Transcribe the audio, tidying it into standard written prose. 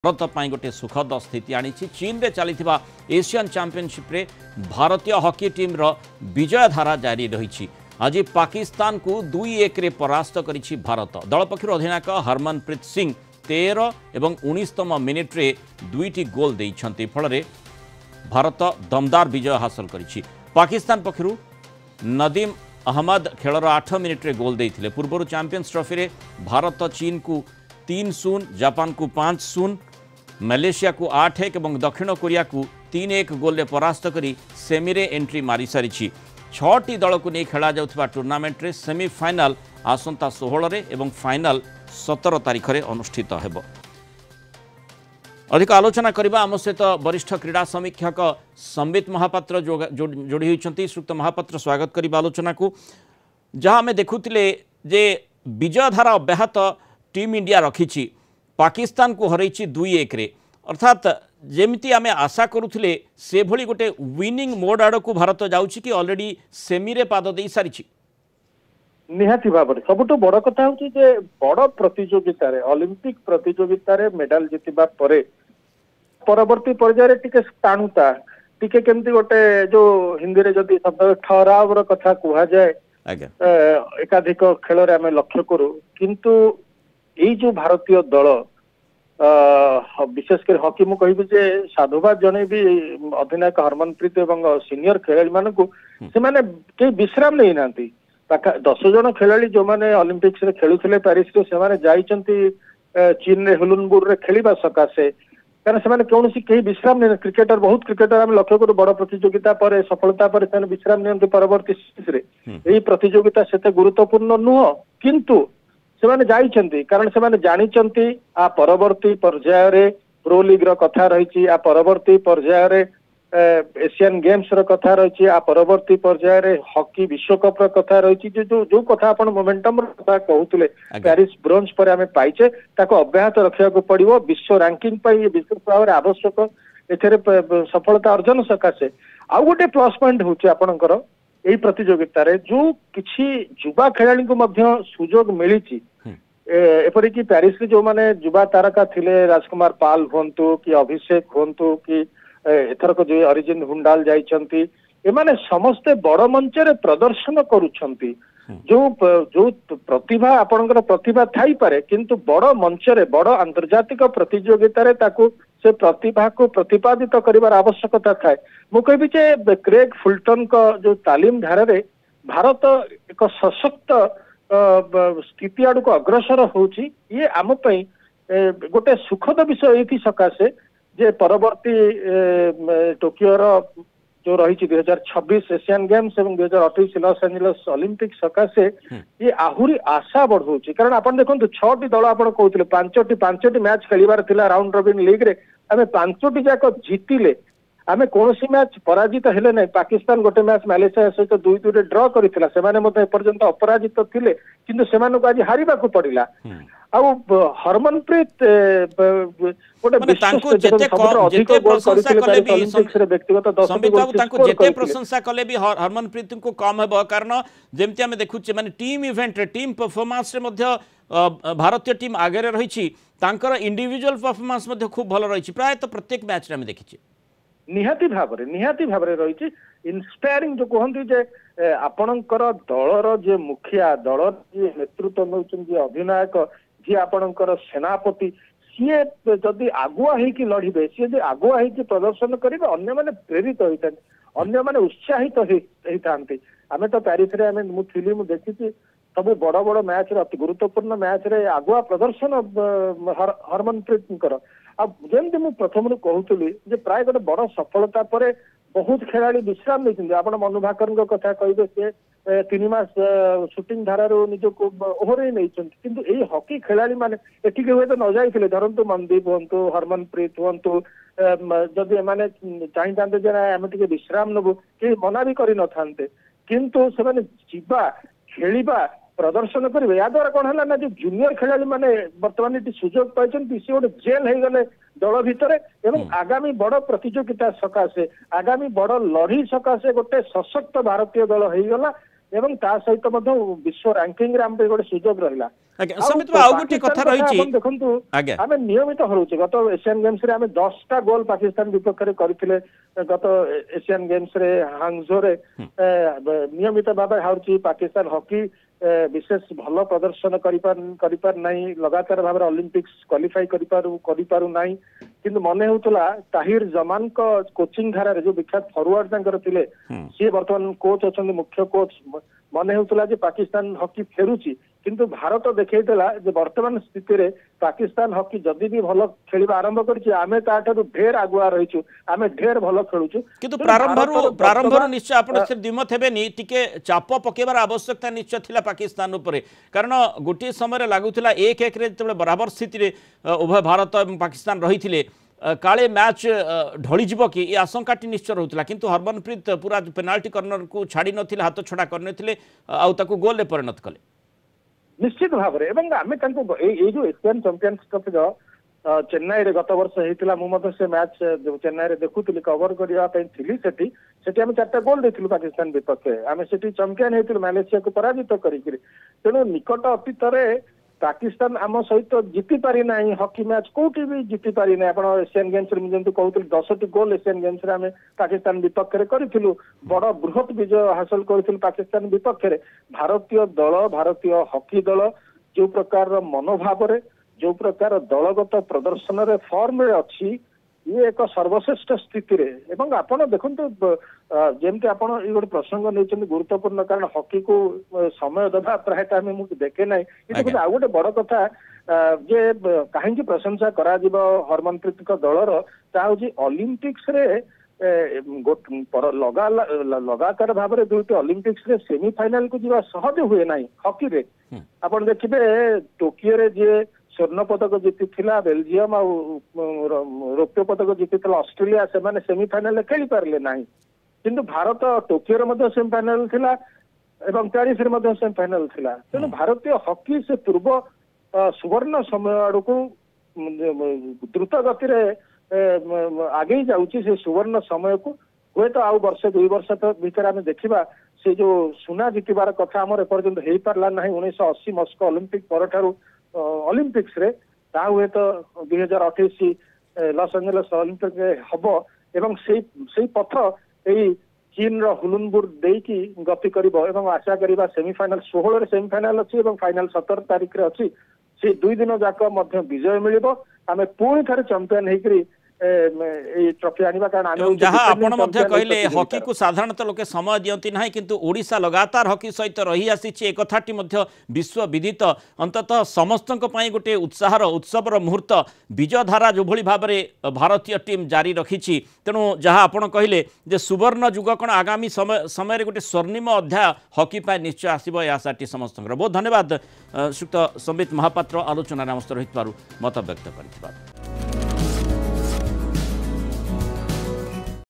भारत पर गोटे सुखद स्थिति आनी चीन में चली एशियन चैंपियनशिप रे भारतीय हॉकी टीम रो विजय धारा जारी रही। आज पाकिस्तान को 2-1 रे परास्त करिछि भारत। दल पक्षर अधिनायक हरमनप्रीत सिंह 13 एवं 19तम मिनिट रे 2टी गोल देइछन्ति, फल भारत दमदार विजय हासिल करिछि। पाकिस्तान पक्षर नदीम अहमद खेलर 8 मिनिट रे गोल देइथिले। पूर्व चैंपियंस ट्रॉफी रे भारत चीन को 3-0, जापान को 5-0, मलेशिया को 8-1 और दक्षिण कोरिया को 3-1 गोल परास्त करी सेमीरे एंट्री मारी सारी। 6टी दल को नहीं खेला जाउथिबा टूर्नामेंट रे सेमीफाइनाल आसंता 16 रे एवं फाइनाल 17 तारिख रे अनुष्ठित हेबो। अधिक आलोचना करबा आम सहित वरिष्ठ क्रीड़ा समीक्षक संबित महापात्र जोड़ी होइछन्ति। श्रीयुक्त महापात्र, स्वागत करिबा आलोचना को। जहाँ आम देखुतिले जे विजय धारा अब्याहत टीम इंडिया रखी पाकिस्तान को हरैछि 2-1 रे, अर्थात जेमिति आमे आशा करुथिले से भली गोटे विनिंग मोड आड़ को भारत जाउछि कि ऑलरेडी सेमी रे पाद देई सारिछि। निहाती भाव में सबुठ बड़ कथा हूँ जे बड़ प्रतियोगिता रे ओलंपिक प्रतियोगिता रे मेडल जितवा परे परवर्ती पर्यायर टिके टाणुता टिके केमती गोटे जो हिंदी रे जदि शब्द ठहराव कथा कहा जाए एकाधिक खेल रे आमे लक्ष्य करू, किंतु यही जो भारतीय दल विशेषकर हॉकी मु कहबी जे साधुवाद जने भी अधिनायक हरमनप्रीत एवं सीनियर खेलाड़ी मान को से माने के विश्राम नहीं नांती। 10 जन खेलाड़ी जो माने ओलंपिक्स रे खेलुथिले पेरिस रे से माने जाइचंती चीन रे हुलुनबुर रे खेलिबा सकासे, कारण से माने कोनोसी केही विश्राम नहीं। क्रिकेटर बहुत क्रिकेटर हम लक्ष्य करू बड़ प्रतियोगिता पर सफलता पर से विश्राम नियंत्र परवर्ती सीरीज रे एही प्रतियोगिता सेते गुरुत्वपूर्ण नुह, किंतु सेमाने जाइछन्ति कारण सेमाने जानिछन्ति आ परवर्ती पर्याय रे प्रो लीग रो कथा रहिछि, आ परवर्ती पर्याय रे एशियन गेम्स रो कथा रहिछि, आ परवर्ती पर्याय रे हॉकी विश्वकप रो कथा रहिछि। जो कथा आपण मोमेंटम रो कथा कहउतले पेरिस ब्रोंज पर हमें पाइछे ताको अब्याहत रखिया को पड़िबो। विश्व रैंकिंग पई विश्व भाव आवश्यक एथरे सफलता अर्जन सकासे। आ गोटे प्लस पॉइंट होछि आपणकर एही प्रतियोगिता रे जो किछि युवा खेलाड़ी को मध्य सुजोग मिलिछि। एपरिकी पेरिस रे जो माने युवा तारका थिले राजकुमार पाल हुंतु कि अभिषेक हुंतु कि एथरक जो अरिजिन हुंडाल जाइछन्ति, एमाने समस्ते बड़ मंच रे प्रदर्शन करूछन्ति। जो प्रतिभा आपणकर प्रतिभा थाई पारे, किंतु बड़ मंच रे बड़ अंतर्जातिक प्रतियोगिता रे ताकू से प्रतिभा को प्रतिपादित करिवार आवश्यकता थाए। मु कहबी जे क्रेग फुलटन का जो तालीम धारा रे भारत एक सशक्त स्थिति आड़ को अग्रसर होची। ये आम पई गोटे सुखद विषय एथि सकाशे जे परवर्ती टोकियो रो जो रही 2026 एशियन गेम्स एवं 2028 लॉस एंजलिस ओलंपिक सकाशे ये आहुरी आशा बढ़ौछि। कारण आपण देखंतु 6टी दल आपण कहउतले 5टी मैच खेलिबार थिला राउंड रॉबिन लीग रे, आमे 5टी जाक जीतिले, आमे कोनोसी मैच पराजित हेले नै। पाकिस्तान गोटे मैच मलेशिया सहित 2-2 रे ड्रॉ करिथिला, सेमाने मते एपर्यंत अपराजित थिले, किंतु सेमानको आज हारिबा को पड़िला। आ हरमनप्रीत गोटे तांको जेते प्रशंसा कले भी व्यक्तिगत 10 गोल तांको जेते प्रशंसा कले भी हरमनप्रीत को कम हेबो, कारण जेमति हमें देखुचे माने टीम इवेंट रे टीम परफॉर्मेंस रे मध्य भारतीय टीम आगे रे रहिछि, तांकर इंडिविजुअल परफॉर्मेंस मध्य खूब भलो रहिछि। प्राय तो प्रत्येक मैच रे हमें देखिछि निहाती भाव रे रहिछि इंस्पायरिंग। जो कहंती जे आपणकर दलर जे मुखिया दलर जे नेतृत्व नउछन जे अधिनायक जे आपणकर सेनापति सीए जदि आगुआ हेकि लड़िबे, सीए जे आगुआ हेकि प्रदर्शन करिबे, अन्य माने प्रेरित होइतन, अन्य माने उत्साहित होइतांती। आमे तो पेरिस रे आमे मु फिल्म देखिछि सब बड़ मैच रे अति गुरुत्वपूर्ण मैच रे आगुआ प्रदर्शन हरमनप्रीत। अब जेमती मु प्रथम कहूली जे प्राय गोटे बड़ सफलता पर बहुत खेलाड़ी विश्राम नहीं। आप मनु भाकर कथा कहे सी 3 मास शूटिंग धारार निजक ओहर नहीं, किंतु यही हॉकी खेलाड़ी मैंने एटिक हुए तो न जाइए धरतु मनदीप हूँ हरमनप्रीत हूँ जदि एम चाहते आम टे विश्राम नबू कि मना भी कर नथांते, किंतु से जीवा खेलिबा प्रदर्शन करेंगे। या द्वारा कौन है ना जो जूनियर खेलाड़ी मैंने बर्तमान ये सुजोग पाई सी गोटे जेल हो गले दल भितर एवं आगामी बड़ प्रतियोगिता सकाशे आगामी बड़ लड़ी सकाशे गोटे सशक्त भारतीय दल हो गला। ଏବଂ ତା ସହିତ ମଧ୍ୟ ବିଶ୍ୱ ରାଙ୍କିଙ୍ଗ ରେ ଆମ ପାଇଁ ଗୋଟେ ସୁଯୋଗ ରହିଲା। ଆଜ୍ଞା ସମିତ ବାବୁ ଆଉ ଗୋଟେ କଥା ରହିଛି ଦେଖନ୍ତୁ ଆଜ୍ଞା ଆମେ ନିୟମିତ ହରଉଛେ ଗତ ଏସିଆନ ଗେମ୍ସ ରେ ଆମେ 10ଟା ଗୋଲ ପାକିସ୍ତାନ ବିପକ୍ଷରେ କରିଥିଲେ ଗତ ଏସିଆନ ଗେମ୍ସ ରେ ହାଙ୍ଗଝୋରେ ନିୟମିତ ଭାବେ ହାରୁଛି ପାକିସ୍ତାନ ହକି ବିଶେଷ ଭଲ ପ୍ରଦର୍ଶନ କରିପାରୁ ନାହିଁ ଲଗାତାର ଭାବରେ ଅଲିମ୍ପିକ୍ସ କ୍ୱାଲିଫାଇ କରିପାରୁ ନାହିଁ କିନ୍ତୁ ମନେ ହେଉଥିଲା ତାହିର ଜମାନଙ୍କ କୋଚିଂ ଧାରାରେ ଯୋଉ ବିଖ୍ୟାତ ଫରୱାର୍ଡ ତାଙ୍କର ଥିଲେ ସିଏ ବର୍ତ୍ତମାନ କୋଚ୍ ଅଛନ୍ତି ମୁଖ୍ୟ କୋଚ୍ ମନେ ହେଉଥିଲା ଯେ ପାକିସ୍ତାନ ହକି ଫେରୁଛି କିନ୍ତୁ ଭାରତ ଦେଖେଇଥିଲା ଯେ ବର୍ତ୍ତମାନ ସ୍ଥିତିରେ ପାକିସ୍ତାନ ହକି ଯଦି ବି ଭଲ ଖେଳିବା ଆରମ୍ଭ କରିଛି ଆମେ ତାଠାରୁ ଢେର ଆଗୁଆ ରହିଛୁ ଆମେ ଢେର ଭଲ ଖେଳୁଛୁ କିନ୍ତୁ ପ୍ରାରମ୍ଭରୁ ନିଶ୍ଚୟ ଆପଣ ଦ୍ୱିମତ ହେବେନି ଟିକେ ଚାପ ପକେଇବାର ଆବଶ୍ୟକତା ନିଶ୍ଚୟ ଥିଲା ପାକିସ୍ତାନ ଉପରେ କାରଣ ଗୋଟିଏ ସମୟରେ ଲାଗୁଥିଲା 1-1 ରେ ଯେତେବେଳେ ବରାବର ସ୍ଥିତିରେ ଉଭୟ ଭାରତ ଏବଂ ପାକିସ୍ତାନ ରହିଥିଲେ काले मैच ढलीज कि ये आशंकाटी निश्चय रोला किंतु हरमनप्रीत पूरा पेनाल्टी कर्नर को छाड़ी नथिले हाथ छड़ा करनथिले आउ गोल रे परिणत कले निश्चित भाव में एवं आमे तांको जो एशियन चैंपियनशिप जो चेन्नई रे गत वर्ष हेतिला मु मते से मैच चेन्नई रे देखुतली कवर करिया पे थिली सेठी आमे 4टा गोल देथिलु पाकिस्तान विपक्ष आमे सेठी चैंपियन हेतिलु मलेशिया को पराजित करिकरी तेणु निकट अतीत रे पाकिस्तान आम सहित जीति पारि ना हॉकी मैच कोटी भी जीति पारि ना आपण एशियन गेम्स रे जेंतु कहउतली 10टी गोल एशियन गेम्स रे आमे पाकिस्तान विपक्ष रे करिथिलु बड़ बृहत विजय हासिल करिथिलु पाकिस्तान विपक्ष रे भारतीय हॉकी दल जो प्रकार मनोभाव रे जो प्रकार दलगत प्रदर्शन रे फॉर्म रे अछि ये एक सर्वश्रेष्ठ स्थिति रे एवं आपण देखंतु जेमति आपण ई गोटे प्रसंग नेचन गुरुत्वपूर्ण कारण हॉकी को समय देबा प्राय टाइम मु देखे नै कि आ गोटे बड़ कथा जे काहेकि प्रशंसा करा जिवो हरमनप्रीत को दलर ता होची ओलंपिक्स रे लगातार भाव में दुईटी ओलंपिक्स रे सेमीफाइनल को जीवा सहज हुए ना हॉकी रे आपण देखिबे टोकियो रे जे स्वर्ण पदक जीति बेलजियम आ रौप्य पदक जीति ऑस्ट्रेलिया से माने सेमीफाइनल खेली पारले नाही किंतु भारत टोकियो रे मध्ये सेमीफाइनल थिला एवं पेरिस रे मध्ये सेमीफाइनल थिला तेणु भारतीय हॉकी से पूर्व सुवर्ण समय आड़क द्रुत गति रे आगे जाऊँगी से सुवर्ण समय को हुए तो आउ वर्ष 2 वर्ष तो भीतर आम देखा से जो सुना जितबार कथा आमर एपर्यंत हो पार्ला ना 1980 मस्को ओलंपिक पर ओलंपिक्स रे ता हुए तो 2028 लॉस एंजेलिस ओलंपिक हम एवं से पथ यही चीन हुलुनबुर देकी गति कर आशा करवा सेमीफाइनल 16 सेमीफाइनल अच्छी फाइनाल 17 तारीख रे अच्छी से 2 दिन जाक विजय मिल आम पुणी थे चैंपियन होकर ट्रॉफी आनिबा कारण जहाँ आपण मध्य कहले हॉकी को साधारणतः लोके समय दियंती नाही किंतु ओडिशा लगातार हॉकी सहित रही आसीछि एक कथाटी मध्य विश्व विदित अंततः समस्तक पई गोटे उत्साहर उत्सवर मुहूर्त विजयधारा जो भली भाबरे भारतीय टीम जारी रखिछि तेणु जहाँ आपण कहले जे सुवर्ण युग कोन आगामी समय गोटे स्वर्णिम अध्याय हॉकी पई निश्चय आसीबो या आशाटी समस्तक बहुत धन्यवाद सुक्त संबित महापात्र आलोचना नमस्त रहितबारु मत व्यक्त करथिबारु।